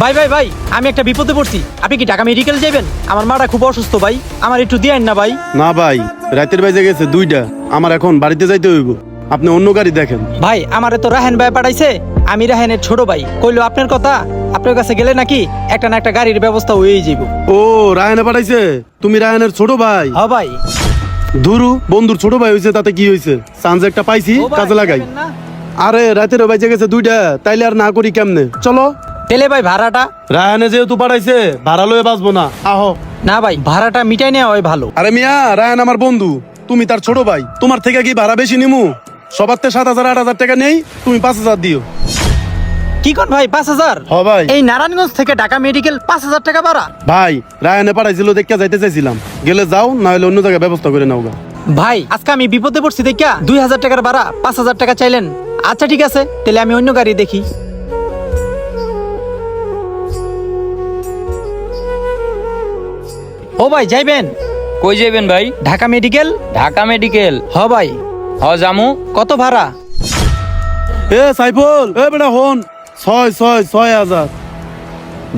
ভাই ভাই ভাই, আমি একটা বিপদে পড়ছি। আপনি কি ঢাকা মেডিকেল যাবেন? আমার মাটা খুব অসুস্থ ভাই, আমার একটু দিয়েন না ভাই। না ভাই, রাতের বাজে গেছে 2টা, আমার এখন বাড়িতে যাইতে হইব। আপনি অন্য গাড়ি দেখেন। ভাই আমারে তো রাহেন ভাই পাঠাইছে, আমি রাহেনের ছোট ভাই। কইলো আপনার কথা, আপনার কাছে গেলে নাকি একটা না একটা গাড়ির ব্যবস্থা হয়েই যাব। ও, রায়হানে পাঠাইছে? তুমি রায়হানের ছোট ভাই? হ্যাঁ ভাই। ধুরু, বন্ধুর ছোট ভাই হইছে তাতে কি হইছে? চান্স একটা পাইছি, ও ভাই, কাজে লাগাই। যাবেন না? আরে রাতের বাজে গেছে 2টা, তাইলে আর না করি কেমনে? চলো। তেলে ভাই ভাড়াটা? রায়হানে যেহেতু পাঠাইছে, ভাড়া লয়ে বাঁচবো না, আহো। না ভাই, ভাড়াটা মিটাই নেওয়া হয় ভালো। আরে মিয়া, রায়হান আমার বন্ধু, তুমি তার ছোট ভাই, তোমার থেকে কি ভাড়া বেশি নিমু? সবার থেকে 7,000 8,000 টাকা নেই, তুমি 5,000 দিও। কি কোন ভাই, 5,000? হ ভাই। এই নারায়ণগঞ্জ থেকে ঢাকা মেডিকেল 5,000 টাকা ভাড়া? ভাই, রায়হানে পাঠাইছিল দেখে যাইতে চাইছিলাম, গেলে যাও, না হলে অন্য জায়গায় ব্যবস্থা করে নাও গা। ভাই আজকে আমি বিপদে পড়ছি দেখা 2,000 টাকার ভাড়া 5,000 টাকা চাইলেন। আচ্ছা ঠিক আছে, তাহলে আমি অন্য গাড়ি দেখি। ও ভাই যাইবেন? কই যাবেন ভাই? ঢাকা মেডিকেল। ঢাকা মেডিকেল? হ ভাই। হ জামু। কত ভাড়া? এ সাইফুল, এ বেটা হন, 6,000।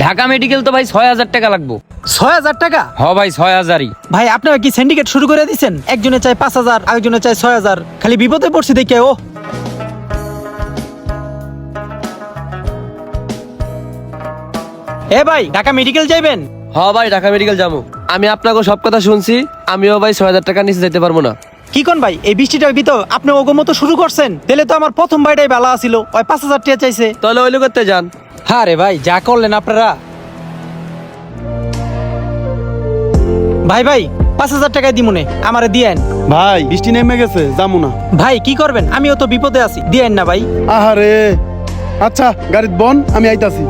ঢাকা মেডিকেল তো ভাই 6,000 টাকা লাগবো। 6,000 টাকা? হ ভাই 6,000ই। ভাই আপনারা কি সিন্ডিকেট শুরু করে দিচ্ছেন? একজনে চাই 5,000, আরেকজনে চাই 6,000। খালি বিপদে পড়ছি দেখে। ও এ ভাই, ঢাকা মেডিকেল যাইবেন? হ ভাই, ঢাকা মেডিকেল যাবো। আমি আপনাকে সব কথা শুনছি, আমিও ভাই 6,000 টাকা নিচে যেতে পারবো না। কি কোন ভাই, এই বৃষ্টিটার ভিতর আপনি ওগো শুরু করছেন? তাহলে তো আমার প্রথম ভাইটাই ভালো আছিল, ওই 5,000 টাকা চাইছে। তাহলে ওইলো করতে যান। হ্যাঁ রে ভাই, যা করলেন আপনারা। ভাই ভাই, 5,000 টাকায় দিমুনে, আমারে দিয়েন। ভাই বৃষ্টি নেমে গেছে, যামু না। ভাই কি করবেন, আমিও তো বিপদে আছি, দিয়েন না ভাই। আহারে, আচ্ছা গাড়িত বন, আমি আইতাছি।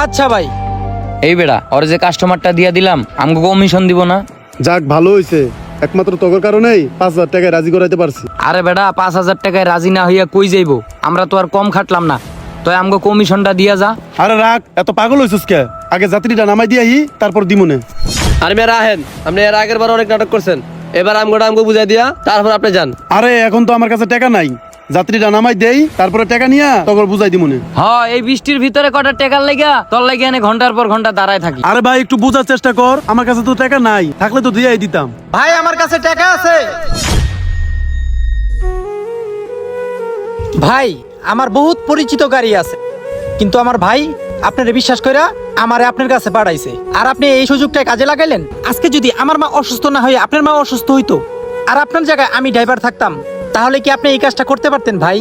আচ্ছা ভাই। এই বেড়া, ওর যে কাস্টমারটা দিয়া দিলাম, আমাকে কমিশন দিব না? যাক, ভালো হইছে, একমাত্র তোর কারণেই 5,000 টাকায় রাজি করাইতে পারছি। আরে বেড়া, 5,000 টাকায় রাজি না হইয়া কই যাইবো? আমরা তো আর কম খাটলাম না, তো আমাকে কমিশনটা দিয়া যা। আরে রাখ, এত পাগল হইছিস কে? আগে যাত্রীটা নামাই দিয়াহি, তারপর দিমুনে। আর মেয়েরা আহেন, আপনি এর আগের বার অনেক নাটক করছেন, এবার আমগো বুঝাই দিয়া তারপর আপনি যান। আরে এখন তো আমার কাছে টাকা নাই, যাত্রীটা নামাই দেই, তারপরে টাকা নিয়া তখন বুঝাই দিমুনে। হ, এই বৃষ্টির ভিতরে কটা টাকার লাগা তোর লাগে এনে ঘন্টার পর ঘন্টা দাঁড়ায় থাকি। আরে ভাই একটু বোঝার চেষ্টা কর, আমার কাছে তো টাকা নাই, থাকলে তো দিয়াই দিতাম। ভাই আমার কাছে টাকা আছে। ভাই আমার বহুত পরিচিত গাড়ি আছে, কিন্তু আমার ভাই আপনারে বিশ্বাস কইরা আমারে আপনার কাছে পাঠাইছে, আর আপনি এই সুযোগটা কাজে লাগাইলেন। আজকে যদি আমার মা অসুস্থ না হয়ে আপনার মা অসুস্থ হইতো, আর আপনার জায়গায় আমি ড্রাইভার থাকতাম, তাহলে কি আপনি এই কাজটা করতে পারতেন? ভাই,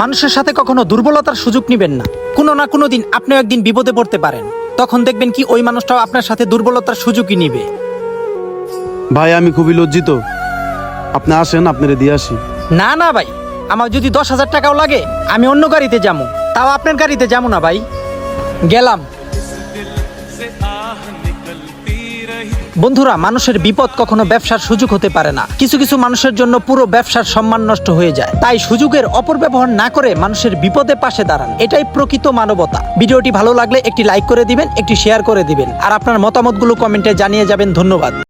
মানুষের সাথে কখনো দুর্বলতার সুযোগ নিবেন না। কোনো না কোনো দিন আপনিও একদিন বিপদে পড়তে পারেন, তখন দেখবেন কি ওই মানুষটাও আপনার সাথে দুর্বলতার সুযোগই নিবে। ভাই আমি খুবই লজ্জিত, আপনি আসেন, আপনারে দিয়ে আসি। না না ভাই, আমার যদি 10,000 টাকাও লাগে আমি অন্য গাড়িতে যাবো, তাও আপনার গাড়িতে যাবো না ভাই। গেলাম। বন্ধুরা, মানুষের বিপদ কখনো ব্যবসার সুযোগ হতে পারে না। কিছু কিছু মানুষের জন্য পুরো ব্যবসার সম্মান নষ্ট হয়ে যায়। তাই সুযোগের অপব্যবহার না করে মানুষের বিপদে পাশে দাঁড়ান, এটাই প্রকৃত মানবতা। ভিডিওটি ভালো লাগলে একটি লাইক করে দিবেন, একটি শেয়ার করে দিবেন, আর আপনার মতামতগুলো কমেন্টে জানিয়ে যাবেন। ধন্যবাদ।